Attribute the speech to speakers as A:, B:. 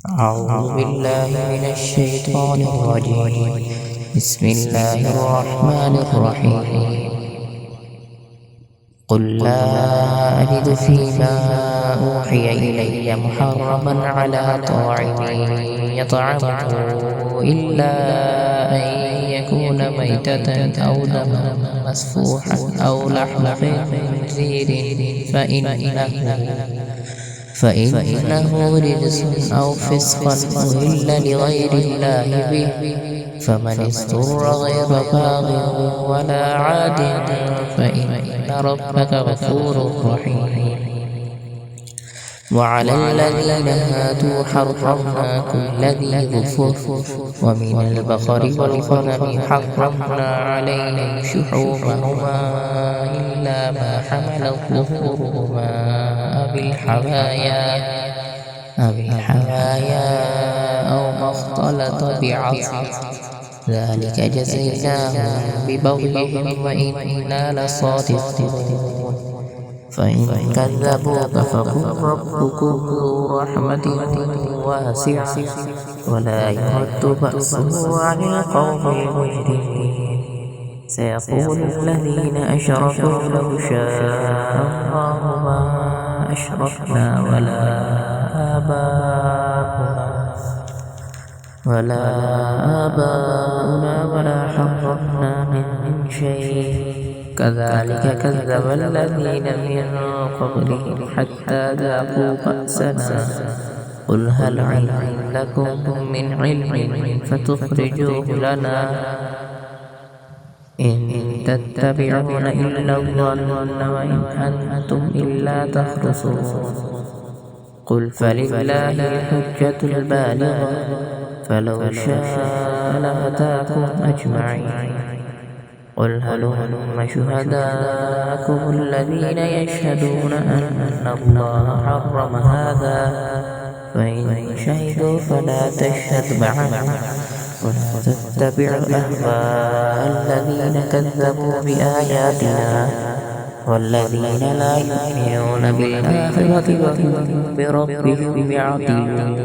A: أعوذ بالله من الشيطان الرجيم. بسم الله الرحمن الرحيم. قل لا أجد فيما أوحي إلي محرما على طاعم يطعمه إلا أن يكون ميتة أو دما مسفوحا أو لحم خنزير فإنه رجس أو فسقا أهل لغير الله به، فمن اضطر غير باغ ولا عاد فإن ربك غفور رحيم. وعلى الذين هادوا حرمنا كل ذي ظفر، ومن البقر والغنم حرمنا عليهم شحومهما إلا ما حملت ظهورهما أو الحوايا أو ما اختلط بعظم، ذلك جزيناهم ببغيهم وإنا لصادقون. فإن كذبوك فقل ربكم ذو رحمة واسعة ولا يرد بأسه عن القوم المجرمين. سيقول الذين أشركوا لو شاء الله ما أشركنا ولا آباؤنا ولا حرمنا من شيء كذلك كذب الذين من قبلهم حتى ذاقوا بأسنا. قل هل عندكم من علم فتخرجوه لنا؟ إن تتبعون إلا الظن وإن أنتم إلا تخرصون. قل فلله الحجة البالغة فلو شاء لهداكم أجمعين. قل هلم شهداءكم الذين يشهدون أن الله حرم هذا، فإن شهدوا فلا تشهد معهم ولا تتبع أهواء الذين كذبوا بآياتنا والذين لا يؤمنون بالآخرة وهم بربهم يعدلون.